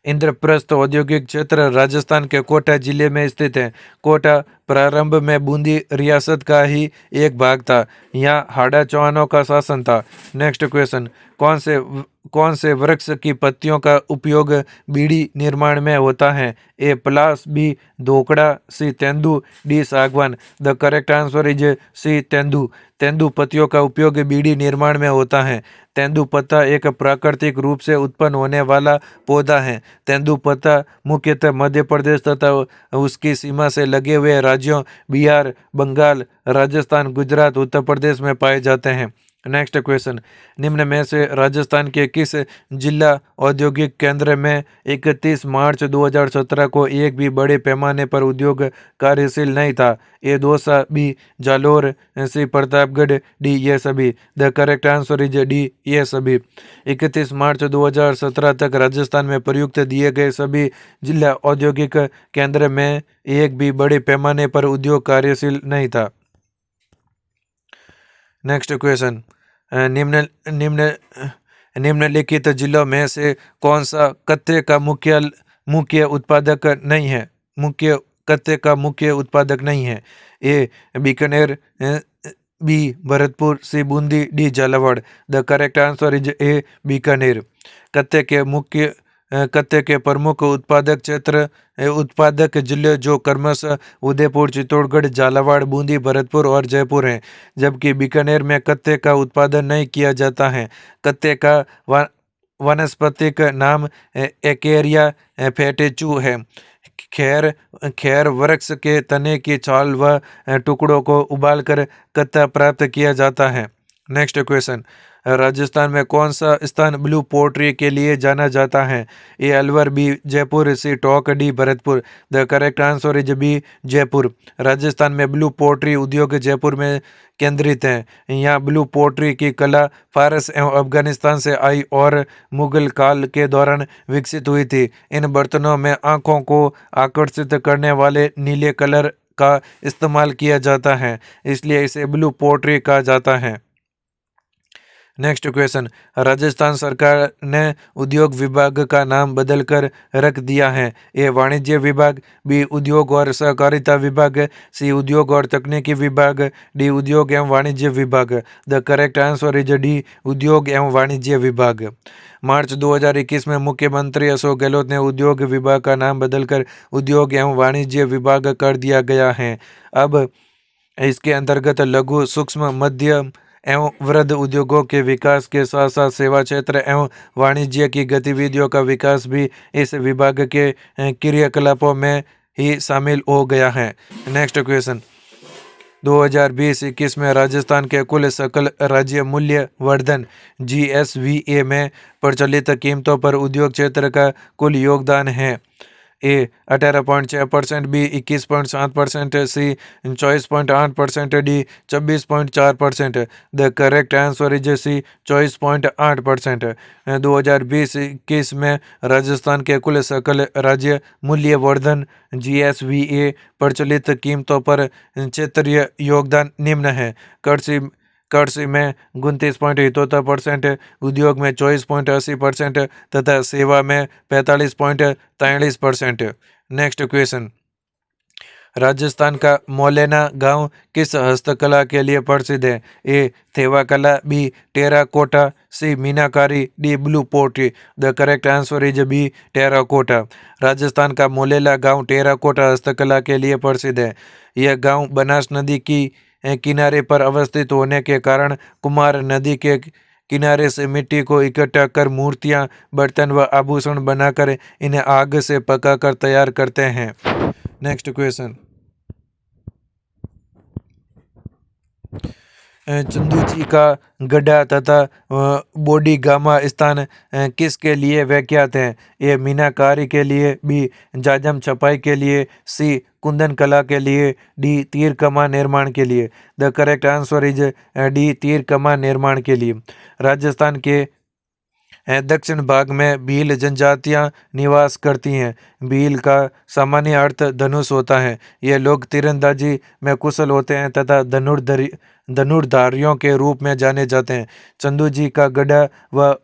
Indraprastha औद्योगिक क्षेत्र राजस्थान के कोटा जिले में स्थित है। कोटा प्रारंभ में बूंदी रियासत का ही एक भाग था। यहाँ हाड़ा चौहानों का शासन था। नेक्स्ट क्वेश्चन, कौन से वृक्ष की पत्तियों का उपयोग बीड़ी निर्माण में होता है? ए पलास, बी धोकड़ा, सी तेंदू, डी सागवान। The correct answer is C तेंदू। तेंदू पत्तियों का उपयोग बीड़ी निर्माण में होता है। तेंदूपत्ता एक प्राकृतिक रूप से उत्पन्न होने वाला पौधा है। तेंदूपत्ता मुख्यतः मध्य प्रदेश तथा उसकी सीमा से लगे हुए राज्यों बिहार, बंगाल, राजस्थान, गुजरात, उत्तर प्रदेश में पाए जाते हैं। नेक्स्ट क्वेश्चन, निम्न में से राजस्थान के किस जिला औद्योगिक केंद्र में 31 मार्च 2017 को एक भी बड़े पैमाने पर उद्योग कार्यशील नहीं था? ए दौसा, बी जालोर, सी प्रतापगढ़, डी ये सभी। The correct answer is D ये सभी। 31 मार्च 2017 तक राजस्थान में प्रयुक्त दिए गए सभी जिला औद्योगिक केंद्र में एक भी बड़े पैमाने पर उद्योग कार्यशील नहीं था। नेक्स्ट क्वेश्चन, निम्न निम्न निम्नलिखित जिलों में से कौन सा कत्थे का मुख्य उत्पादक नहीं है? कत्थे का मुख्य उत्पादक नहीं है। A Bikaner, B Bharatpur, C Bundi, D Jhalawar. The correct answer is A Bikaner. कत्थे के मुख्य कत्थे के प्रमुख उत्पादक जिले जो क्रमशः उदयपुर, चित्तौड़गढ़, झालावाड़, बूंदी, भरतपुर और जयपुर हैं, जबकि बीकानेर में कत्थे का उत्पादन नहीं किया जाता है। कत्थे का वानस्पतिक नाम एकेरिया फेटेचू है। खैर वृक्ष के तने की छाल व टुकड़ों को उबालकर कत्था प्राप्त किया जाता है। नेक्स्ट क्वेश्चन, राजस्थान में कौन सा स्थान ब्लू पोट्री के लिए जाना जाता है? A Alwar, B Jaipur, C Tonk, D Bharatpur. The correct answer is B Jaipur. Rajasthan में ब्लू पोट्री उद्योग जयपुर में केंद्रित है। यहाँ ब्लू पोट्री की कला फारस एवं अफगानिस्तान से आई और मुगल काल के दौरान विकसित हुई थी। इन बर्तनों में आंखों को आकर्षित करने वाले नीले कलर का इस्तेमाल किया जाता है, इसलिए इसे ब्लू पोट्री कहा जाता है। नेक्स्ट क्वेश्चन, राजस्थान सरकार ने उद्योग विभाग का नाम बदलकर रख दिया है। ए वाणिज्य विभाग, बी उद्योग और सहकारिता विभाग, सी उद्योग और तकनीकी विभाग, डी उद्योग एवं वाणिज्य विभाग। The correct answer is D, उद्योग एवं वाणिज्य विभाग। मार्च 2021 में मुख्यमंत्री अशोक गहलोत ने उद्योग विभाग का नाम बदलकर उद्योग एवं वाणिज्य विभाग कर दिया गया है। अब इसके अंतर्गत लघु, सूक्ष्म, मध्यम एवं वृहद उद्योगों के विकास के साथ साथ सेवा क्षेत्र एवं वाणिज्य की गतिविधियों का विकास भी इस विभाग के क्रियाकलापों में ही शामिल हो गया है। नेक्स्ट क्वेश्चन, 2020-21 में राजस्थान के कुल सकल राज्य मूल्य वर्धन GSVA में प्रचलित कीमतों पर उद्योग क्षेत्र का कुल योगदान है। A 18.6%, B 21.7%, C 24.8%, D 24.4%। The correct answer is C, 24.8%। 2020-21 में राजस्थान के कुल सकल राज्य मूल्य वर्धन GSVA प्रचलित कीमतों पर क्षेत्रीय योगदान निम्न है। कृषि में 29.78%, उद्योग में 24.80% तथा सेवा में 45.43%। नेक्स्ट क्वेश्चन, राजस्थान का मोलेना गांव किस हस्तकला के लिए प्रसिद्ध है? ए थेवा कला, B terracotta, C meenakari, D blue pottery. The correct answer is B, terracotta. Rajasthan का मोलेला गांव टेराकोटा हस्तकला के लिए प्रसिद्ध है। यह गांव बनास नदी की किनारे पर अवस्थित होने के कारण कुमार नदी के किनारे से मिट्टी को इकट्ठा कर मूर्तियां, बर्तन व आभूषण बनाकर इन्हें आग से पकाकर तैयार करते हैं। नेक्स्ट क्वेश्चन, चंदूजी का गड्ढा तथा बोडी गामा स्थान किसके लिए विख्यात है? ए मीनाकारी के लिए, बी जाजम छपाई के लिए, सी कुंदन कला के लिए, डी तीर कमान निर्माण के लिए। The correct answer is D, तीर कमान निर्माण के लिए। राजस्थान के दक्षिण भाग में भील जनजातियां निवास करती हैं। भील का सामान्य अर्थ धनुष होता है। ये लोग तीरंदाजी में कुशल होते हैं तथा धनुर्धारियों के रूप में जाने जाते हैं। चंदू जी का गड्ढा व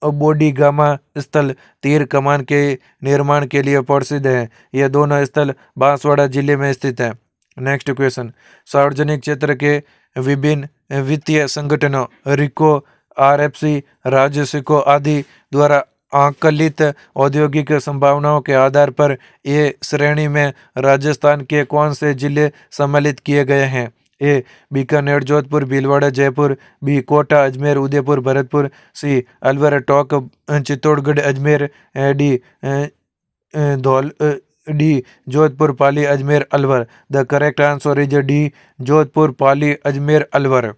बोडी गामा स्थल तीर कमान के निर्माण के लिए प्रसिद्ध है। ये दोनों स्थल बांसवाड़ा जिले में स्थित है। नेक्स्ट क्वेश्चन, सार्वजनिक क्षेत्र के विभिन्न वित्तीय संगठनों रिको, RFC, राजसिको आदि द्वारा आकलित औद्योगिक संभावनाओं के आधार पर ये श्रेणी में राजस्थान के कौन से जिले सम्मिलित किए गए हैं? A Bikaner, Jodhpur, Bhilwara, Jaipur, B Kota, Ajmer, Udaipur, Bharatpur, C Alwar, Tonk, Chittorgarh, Ajmer, D Jodhpur, Pali, Ajmer, Alwar. The correct answer is D, Jodhpur, Pali, Ajmer, Alwar.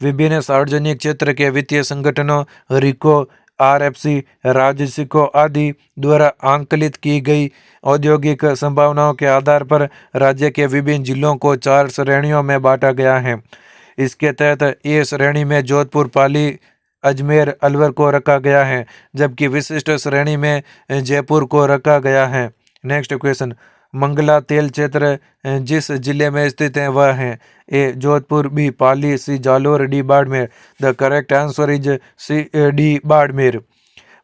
विभिन्न सार्वजनिक क्षेत्र के वित्तीय संगठनों रिको, RFC, राजसिको आदि द्वारा आंकलित की गई औद्योगिक संभावनाओं के आधार पर राज्य के विभिन्न जिलों को 4 श्रेणियों में बांटा गया है। इसके तहत ए श्रेणी में जोधपुर, पाली, अजमेर, अलवर को रखा गया है, जबकि विशिष्ट श्रेणी में जयपुर को रखा गया है। नेक्स्ट क्वेश्चन, मंगला तेल क्षेत्र जिस जिले में स्थित है वह है? A Jodhpur, B Pali, C Jalore, D Barmer. The correct answer is C, D Barmer.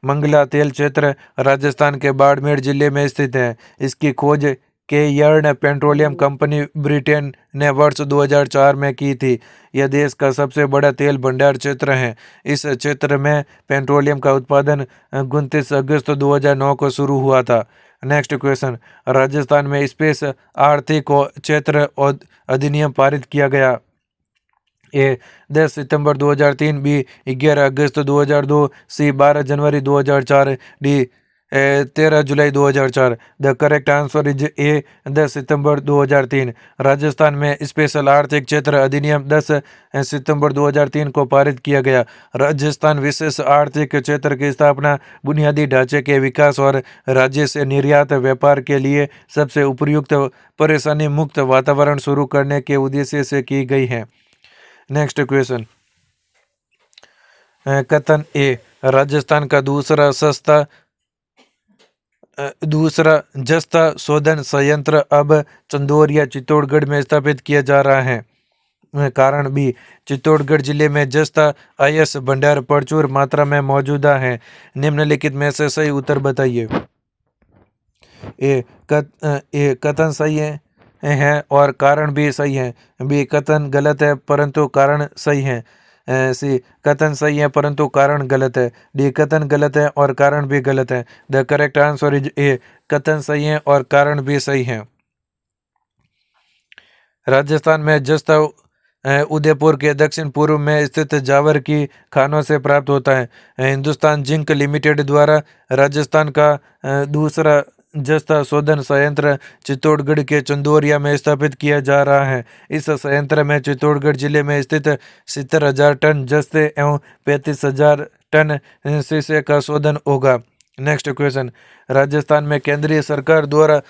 Mangala तेल क्षेत्र राजस्थान के बाड़मेर जिले में स्थित है। इसकी खोज के यर्न पेट्रोलियम कंपनी ब्रिटेन ने वर्ष 2004 में की थी। यह देश का सबसे बड़ा तेल भंडार क्षेत्र है। इस क्षेत्र में पेट्रोलियम का उत्पादन 29 अगस्त 2009 को शुरू हुआ था। नेक्स्ट क्वेश्चन, राजस्थान में स्पेस आर्थिक क्षेत्र अधिनियम पारित किया गया। ए 10 सितंबर 2003, बी 11 अगस्त 2002, सी 12 जनवरी 2004, डी 13 जुलाई 2004। The correct answer is A, 10 सितंबर 2003। राजस्थान में स्पेशल आर्थिक क्षेत्र अधिनियम 10 सितंबर 2003 को पारित किया गया। राजस्थान विशेष आर्थिक क्षेत्र की स्थापना बुनियादी ढांचे के विकास और राज्य से निर्यात व्यापार के लिए सबसे उपयुक्त परेशानी मुक्त वातावरण शुरू करने के उद्देश्य से की गई है। नेक्स्ट क्वेश्चन, कथन ए राजस्थान का दूसरा जस्ता शोधन संयंत्र अब चंदौर या चित्तौड़गढ़ में स्थापित किया जा रहा है। कारण भी चित्तौड़गढ़ जिले में जस्ता आयस भंडार प्रचुर मात्रा में मौजूदा है। निम्नलिखित में से सही उत्तर बताइए। ए कथन सही है और कारण भी सही है। बी कथन गलत है परंतु कारण सही है। सी कथन सही है परंतु कारण गलत है। डी कथन गलत है और कारण भी गलत है। द करेक्ट आंसर इज ए, कथन सही है और कारण भी सही है। राजस्थान में जस्ता उदयपुर के दक्षिण पूर्व में स्थित जावर की खानों से प्राप्त होता है। हिंदुस्तान जिंक लिमिटेड द्वारा राजस्थान का दूसरा जस्ता शोधन संयंत्र चित्तौड़गढ़ के चंदोरिया में स्थापित किया जा रहा है। इस संयंत्र में चित्तौड़गढ़ जिले में स्थित 70,000 टन जस्ते एवं 35,000 टन शीशे का शोधन होगा। नेक्स्ट क्वेश्चन, राजस्थान में केंद्रीय सरकार द्वारा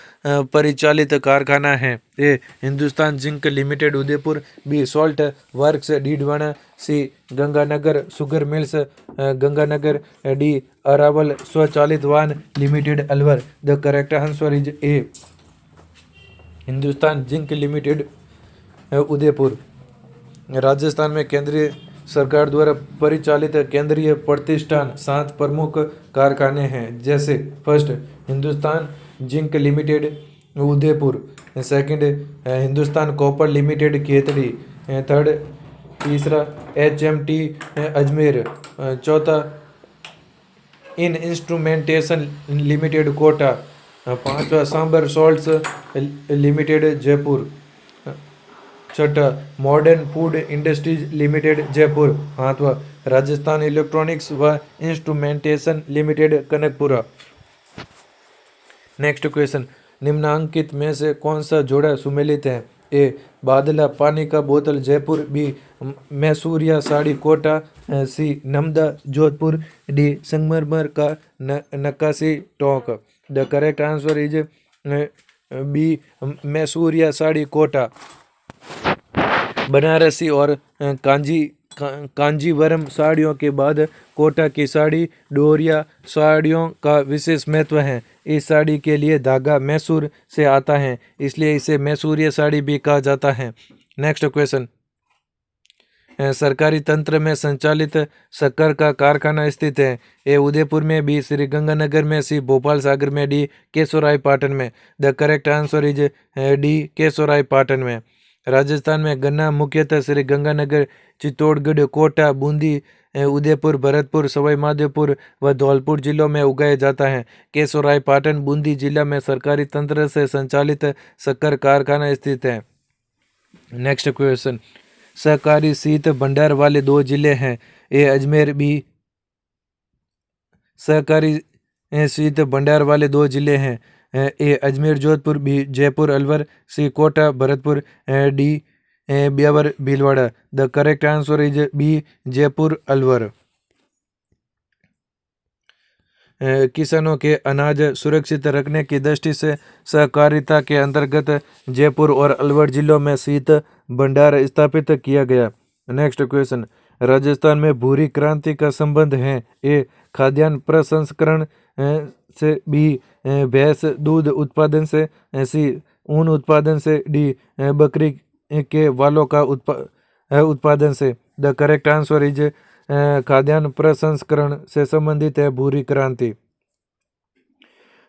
परिचालित कारखाना है। A Hindustan zinc limited Udaipur, B salt works Didwana, C Ganganagar sugar mills Ganganagar, D Araval स्वचालित वाहन limited Alwar. The correct answer is A, Hindustan zinc limited Udaipur. Rajasthan में केंद्रीय सरकार द्वारा परिचालित केंद्रीय प्रतिष्ठान 7 प्रमुख कारखाने हैं, जैसे first Hindustan zinc limited Udaipur, second Hindustan copper limited Khetri, third तीसरा HMT अजमेर, चौथा इन इंस्ट्रूमेंटेशन लिमिटेड कोटा, पांचवा सांबर सॉल्ट्स लिमिटेड जयपुर, छठा modern food industries limited Jaipur, पांचवा राजस्थान इलेक्ट्रॉनिक्स व instrumentation limited Kanakapura. Next question, निम्नांकित में से कौन सा जोड़ा सुमेलित है। ए बादला पानी का बोतल Jaipur, B Masuria sari Kota, C namda Jodhpur, D संगमरमर का नक्काशी Tonk. The correct answer is B Masuria sari Kota. Banarasi और कांजीवरम साड़ियों के बाद कोटा की साड़ी डोरिया साड़ियों का विशेष महत्व है। इस साड़ी के लिए धागा मैसूर से आता है, इसलिए इसे मैसूरिया साड़ी भी कहा जाता है। नेक्स्ट क्वेश्चन, सरकारी तंत्र में संचालित शक्कर का कारखाना स्थित है। ए उदयपुर में, बी श्री गंगानगर में, सी भोपाल सागर में, डी केशोराय पाटन में। The correct answer is D Keshorai Patan में। राजस्थान में गन्ना मुख्यतः श्री गंगानगर, चित्तौड़गढ़, कोटा, बूंदी, उदयपुर, भरतपुर, सवाई माधोपुर व धौलपुर जिलों में उगाया जाता है। केशोराय पाटन बूंदी जिला में सरकारी तंत्र से संचालित शक्कर कारखाना स्थित है। नेक्स्ट क्वेश्चन, सहकारी शीत भंडार वाले 2 जिले हैं। ए अजमेर, बी सहकारी शीत भंडार वाले 2 जिले हैं। A Ajmer Jodhpur, B Jaipur Alwar, C Kota Bharatpur, D Beawar Bhilwara. The correct answer is B Jaipur Alwar. किसानों के अनाज सुरक्षित रखने की दृष्टि से सहकारिता के अंतर्गत जयपुर और अलवर जिलों में शीत भंडार स्थापित किया गया। नेक्स्ट क्वेश्चन, राजस्थान में भूरी क्रांति का संबंध है। ए खाद्यान्न प्रसंस्करण से, बी भैंस दूध उत्पादन से, सी ऊन उत्पादन से, डी बकरी के बालों का उत्पादन से। द करेक्ट आंसर इज खाद्यान्न प्रसंस्करण से संबंधित है भूरी क्रांति।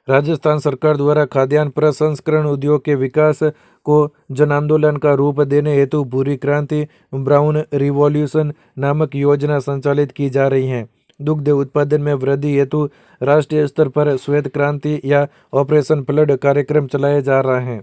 राजस्थान सरकार द्वारा खाद्यान्न प्रसंस्करण उद्योग के विकास को जन आंदोलन का रूप देने हेतु भूरी क्रांति ब्राउन रिवॉल्यूशन नामक योजना संचालित की जा रही है। दुग्ध उत्पादन में वृद्धि हेतु राष्ट्रीय स्तर पर श्वेत क्रांति या ऑपरेशन फ्लड कार्यक्रम चलाया जा रहा है।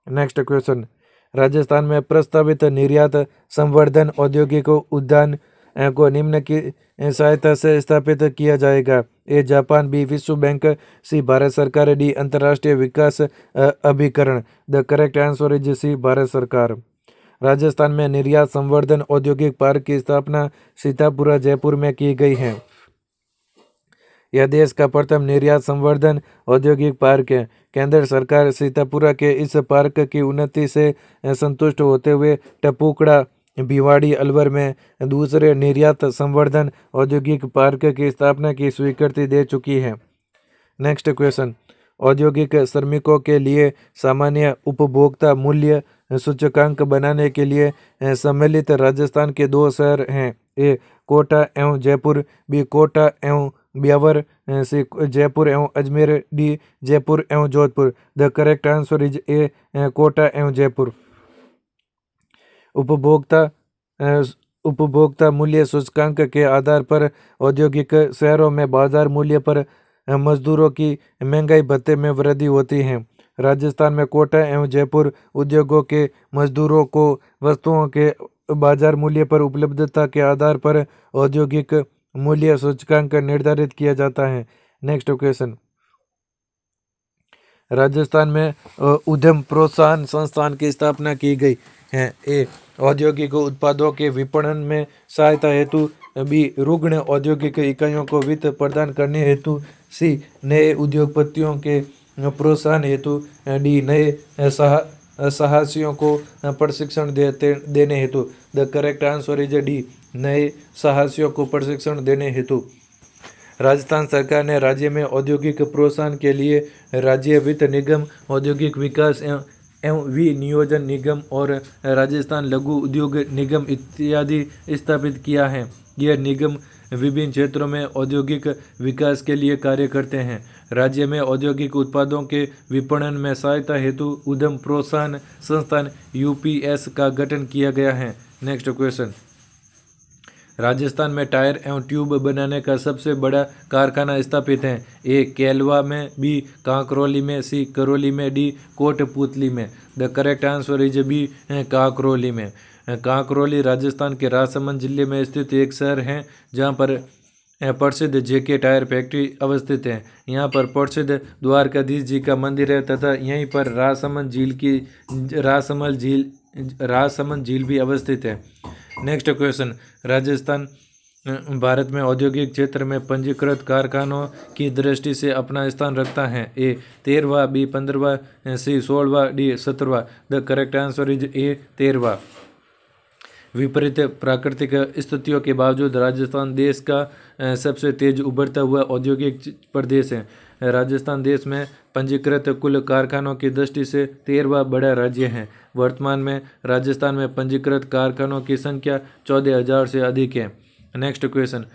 नेक्स्ट क्वेश्चन, राजस्थान में प्रस्तावित निर्यात संवर्धन औद्योगिक उद्यान को निम्न की सहायता से स्थापित किया जाएगा। ए जापान, बी विश्व बैंक, सी भारत सरकार, डी अंतर्राष्ट्रीय विकास अभिकरण। The correct answer is C Bharat सरकार। राजस्थान में निर्यात संवर्धन औद्योगिक पार्क की स्थापना सीतापुरा जयपुर में की गई है। यह देश का प्रथम निर्यात संवर्धन औद्योगिक पार्क है। केंद्र सरकार सीतापुरा के इस पार्क की उन्नति से संतुष्ट होते हुए टपुकड़ा भिवाड़ी अलवर में दूसरे निर्यात संवर्धन औद्योगिक पार्क की स्थापना की स्वीकृति दे चुकी है। नेक्स्ट क्वेश्चन, औद्योगिक श्रमिकों के लिए सामान्य उपभोक्ता मूल्य सूचकांक बनाने के लिए सम्मिलित राजस्थान के 2 शहर हैं, ए कोटा एवं जयपुर, बी कोटा एवं ब्यावर, सी जयपुर एवं अजमेर, डी जयपुर एवं Jodhpur. The correct answer is A Kota एवं जयपुर। उपभोक्ता मूल्य सूचकांक के आधार पर औद्योगिक शहरों में बाजार मूल्य पर मजदूरों की महंगाई भत्ते में वृद्धि होती है। राजस्थान में कोटा एवं जयपुर उद्योगों के मजदूरों को वस्तुओं के बाजार मूल्य पर उपलब्धता के आधार पर औद्योगिक मूल्य सूचकांक निर्धारित किया जाता है। नेक्स्ट क्वेश्चन, राजस्थान में उद्यम प्रोत्साहन संस्थान की स्थापना की गई है। ए औद्योगिक उत्पादों के विपणन में सहायता हेतु, बी रुग्ण औद्योगिक इकाइयों को वित्त प्रदान करने हेतु, सी नए उद्योगपतियों के प्रोत्साहन हेतु, डी नए साहसियों को प्रशिक्षण देने हेतु। The correct answer is D नए साहसियों को प्रशिक्षण देने हेतु। राजस्थान सरकार ने राज्य में औद्योगिक प्रोत्साहन के लिए राज्य वित्त निगम, औद्योगिक विकास एवं विनियोजन निगम और राजस्थान लघु उद्योग निगम इत्यादि स्थापित किया है। यह निगम विभिन्न क्षेत्रों में औद्योगिक विकास के लिए कार्य करते हैं। राज्य में औद्योगिक उत्पादों के विपणन में सहायता हेतु उद्यम प्रोत्साहन संस्थान यूपीएस का गठन किया गया है। नेक्स्ट क्वेश्चन, राजस्थान में टायर एवं ट्यूब बनाने का सबसे बड़ा कारखाना स्थापित है। ए केलवा में, बी कांकरौली में, सी करौली में, डी कोटपूतली में। The correct answer is B Kankroli में। कांकरौली राजस्थान के राजसमंद जिले में स्थित एक शहर है जहां पर प्रसिद्ध जेके टायर फैक्ट्री अवस्थित है। यहाँ पर प्रसिद्ध द्वारकाधीश जी का मंदिर है तथा यहीं पर राजसमंद झील भी अवस्थित है। नेक्स्ट क्वेश्चन, राजस्थान भारत में औद्योगिक क्षेत्र में पंजीकृत कारखानों की दृष्टि से अपना स्थान रखता है। ए 13वां, बी 15वां, सी 16वां, डी 17वां। The correct answer is A 13वां। विपरीत प्राकृतिक स्थितियों के बावजूद राजस्थान देश का सबसे तेज उभरता हुआ औद्योगिक प्रदेश है। राजस्थान देश में पंजीकृत कुल कारखानों की दृष्टि से 13वां बड़ा राज्य है। वर्तमान में राजस्थान में पंजीकृत कारखानों की संख्या 14,000 से अधिक है। नेक्स्ट क्वेश्चन,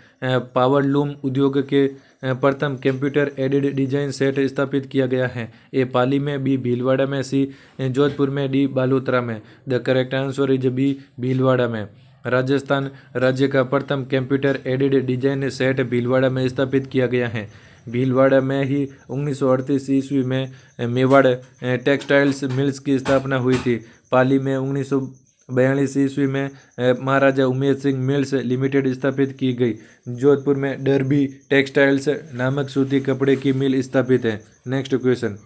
पावर लूम उद्योग के प्रथम कंप्यूटर एडेड डिजाइन सेट स्थापित किया गया है। ए पाली में, बी भीलवाड़ा में, सी जोधपुर में, डी बालोतरा में। The correct answer is B Bhilwara में। राजस्थान राज्य का प्रथम computer aided design set Bhilwara में स्थापित किया गया है। भीलवाड़ा में ही 1938 ईस्वी में मेवाड़ टेक्सटाइल्स मिल्स की स्थापना हुई थी। पाली में 1942 ईस्वी में महाराजा उमेद सिंह मिल्स लिमिटेड स्थापित की गई। जोधपुर में डरबी टेक्सटाइल्स नामक सूती कपड़े की मिल स्थापित है। नेक्स्ट क्वेश्चन,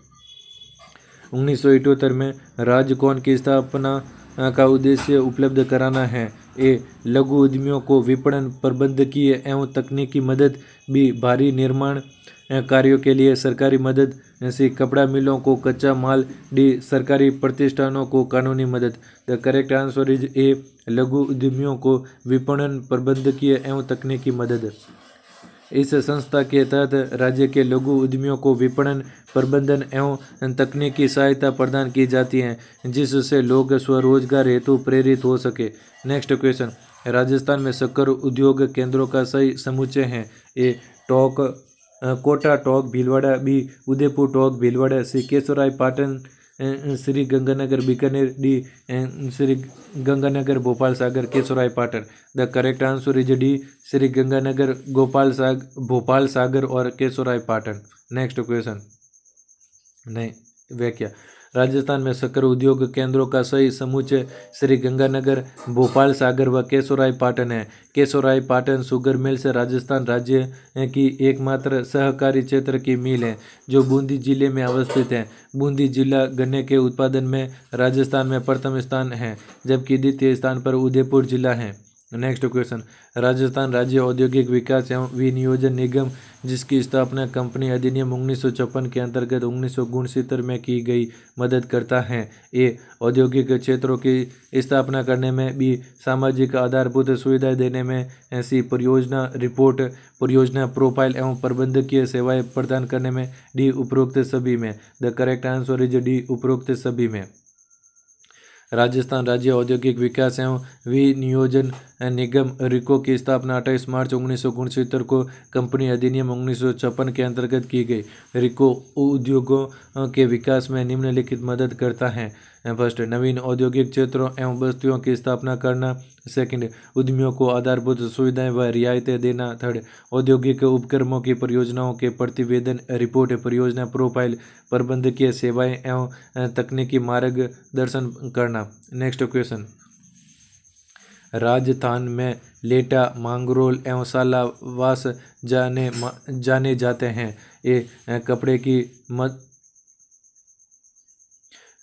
1978 में राजकौन की स्थापना का उद्देश्य उपलब्ध कराना है। ए लघु उद्यमियों को विपणन, प्रबंधकीय एवं तकनीकी मदद, बी भारी निर्माण कार्यों के लिए सरकारी मदद, सी कपड़ा मिलों को कच्चा माल, डी सरकारी प्रतिष्ठानों को कानूनी मदद। द करेक्ट आंसर इज ए लघु उद्यमियों को विपणन, प्रबंधकीय एवं तकनीकी मदद। इस संस्था के तहत राज्य के लघु उद्यमियों को विपणन, प्रबंधन एवं तकनीकी सहायता प्रदान की जाती है जिससे लोग स्वरोजगार हेतु प्रेरित हो सके। नेक्स्ट क्वेश्चन, राजस्थान में शक्कर उद्योग केंद्रों का सही समुच्चय है। A Tonk Kota Tonk Bhilwara, B Udaipur Tonk Bhilwara, C Keshorai Patan Sri Ganganagar Bikaner, D Sri Ganganagar Bhopal Sagar Keshorai Patan. The correct answer is D Sri Ganganagar Bhopal Sagar और केशोराय पाटन। नेक्स्ट क्वेश्चन, नहीं व्याख्या, राजस्थान में शक्कर उद्योग केंद्रों का सही समुच्चय श्री गंगानगर, भोपाल सागर व केशोराय पाटन है। केशोराय पाटन शुगर मिल से राजस्थान राज्य की एकमात्र सहकारी क्षेत्र की मिल है जो बूंदी जिले में अवस्थित है। बूंदी जिला गन्ने के उत्पादन में राजस्थान में प्रथम स्थान है जबकि द्वितीय स्थान पर उदयपुर जिला है। नेक्स्ट क्वेश्चन, राजस्थान राज्य औद्योगिक विकास एवं विनियोजन निगम जिसकी स्थापना कंपनी अधिनियम 1956 के अंतर्गत 1969 में की गई मदद करता है। ए औद्योगिक क्षेत्रों की स्थापना करने में, बी सामाजिक आधारभूत सुविधाएं देने में, सी परियोजना रिपोर्ट, परियोजना प्रोफाइल एवं प्रबंधकीय सेवाएं प्रदान करने में, डी उपरोक्त सभी में। The correct answer is D उपरोक्त सभी में। राजस्थान राज्य औद्योगिक विकास एवं विनियोजन निगम रिको की स्थापना 28 मार्च 1969 को कंपनी अधिनियम 1956 के अंतर्गत की गई। रिको उद्योगों के विकास में निम्नलिखित मदद करता है। फर्स्ट, नवीन औद्योगिक क्षेत्रों एवं बस्तियों की स्थापना करना। सेकंड, उद्यमियों को आधारभूत सुविधाएं व रियायतें देना। थर्ड, औद्योगिक उपक्रमों की परियोजनाओं के प्रतिवेदन रिपोर्ट, परियोजना प्रोफाइल, प्रबंधकीय सेवाएं एवं तकनीकी मार्गदर्शन करना। नेक्स्ट क्वेश्चन, राजस्थान में लेटा, मांगरोल एवं सालावास जाने जाते हैं। ये कपड़े की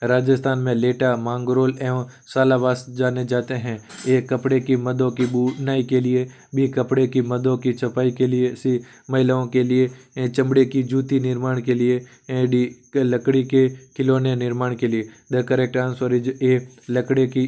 राजस्थान में लेटा, मांगरोल एवं सालावास जाने जाते हैं। ये कपड़े की मदों की बुनाई के लिए भी, कपड़े की मदों की छपाई के लिए सी, महिलाओं के लिए चमड़े की जूती निर्माण के लिए डी, लकड़ी के खिलौने निर्माण के लिए। द करेक्ट आंसर इज ए, लकड़ी की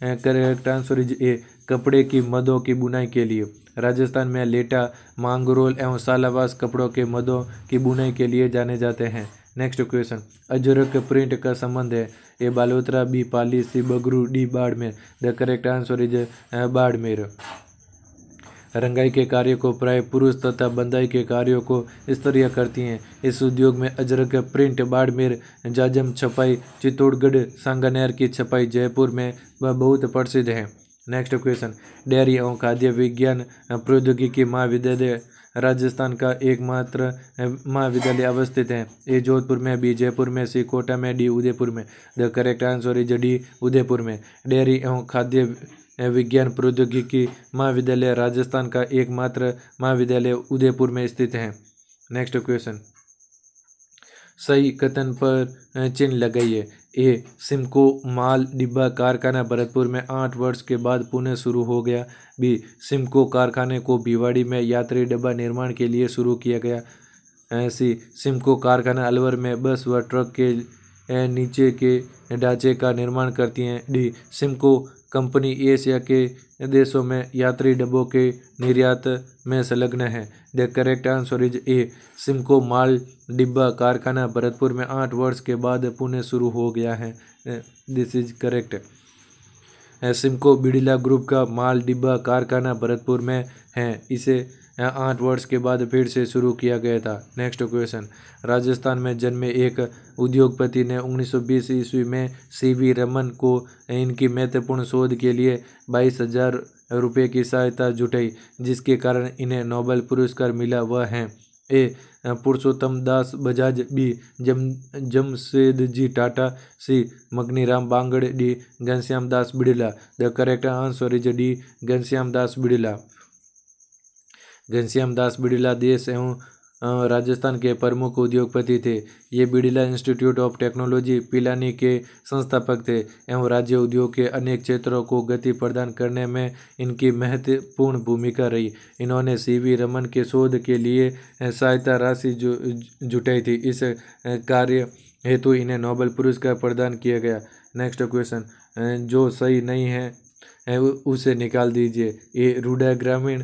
करेक्ट आंसर इज ए, कपड़े की मदों की बुनाई के लिए। राजस्थान में लेटा, मांगरोल एवं सालावास कपड़ों के मदों की बुनाई के लिए जाने जाते हैं। नेक्स्ट क्वेश्चन, अजरक प्रिंट का संबंध है। A Balotra, B Pali, C Bagru, D Barmer. The correct answer is Barmer. रंगाई के कार्य को प्राय पुरुष तथा बंधाई के कार्यों को स्त्रियां करती हैं। इस उद्योग में अजरक प्रिंट, बाड़मेर, जाजम छपाई, चित्तौड़गढ़ सांगानेर की छपाई, जयपुर में बहुत प्रसिद्ध है। नेक्स्ट क्वेश्चन, डेयरी एवं खाद्य विज्ञान प्रौद्योगिकी महाविद्यालय राजस्थान का एकमात्र महाविद्यालय अवस्थित है। ए जोधपुर में, बी जयपुर में, सी कोटा में, डी उदयपुर में। The correct answer is D, Udaipur में। डेयरी एवं खाद्य विज्ञान प्रौद्योगिकी महाविद्यालय राजस्थान का एकमात्र महाविद्यालय उदयपुर में स्थित है। नेक्स्ट क्वेश्चन, सही कथन पर चिन्ह लगाइए। ए सिमको माल डिब्बा कारखाना भरतपुर में 8 वर्ष के बाद पुनः शुरू हो गया। बी सिमको कारखाने को भिवाड़ी में यात्री डब्बा निर्माण के लिए शुरू किया गया। सी सिमको कारखाना अलवर में बस व ट्रक के नीचे के ढांचे का निर्माण करती हैं। डी सिमको कंपनी एशिया के देशों में यात्री डब्बों के निर्यात में संलग्न है। The correct answer is A, Simco माल डिब्बा कारखाना भरतपुर में 8 वर्ष के बाद पुनः शुरू हो गया है। This is correct. Simco Birla group का माल डिब्बा कारखाना भरतपुर में है। इसे 8 वर्ष के बाद फिर से शुरू किया गया था। नेक्स्ट क्वेश्चन, राजस्थान में जन्मे एक उद्योगपति ने 1920 ईस्वी में सीवी रमन को इनकी महत्वपूर्ण शोध के लिए 22,000 रुपये की सहायता जुटाई, जिसके कारण इन्हें नोबेल पुरस्कार मिला। वह हैं A Purushottam Das Bajaj, B Jamshedji Tata, C Maganiram Bangur, D Ghanshyam Das Birla. The correct answer is D, Ghanshyam Das Birla. Ghanshyam Das Birla देश एवं राजस्थान के प्रमुख उद्योगपति थे। ये Birla institute of technology Pilani के संस्थापक थे एवं राज्य उद्योग के अनेक क्षेत्रों को गति प्रदान करने में इनकी महत्वपूर्ण भूमिका रही। इन्होंने सीवी रमन के शोध के लिए सहायता राशि जुटाई थी। इस कार्य हेतु इन्हें नोबेल पुरस्कार प्रदान किया गया। नेक्स्ट क्वेश्चन, जो सही नहीं है उसे निकाल दीजिए। ए रूडा ग्रामीण,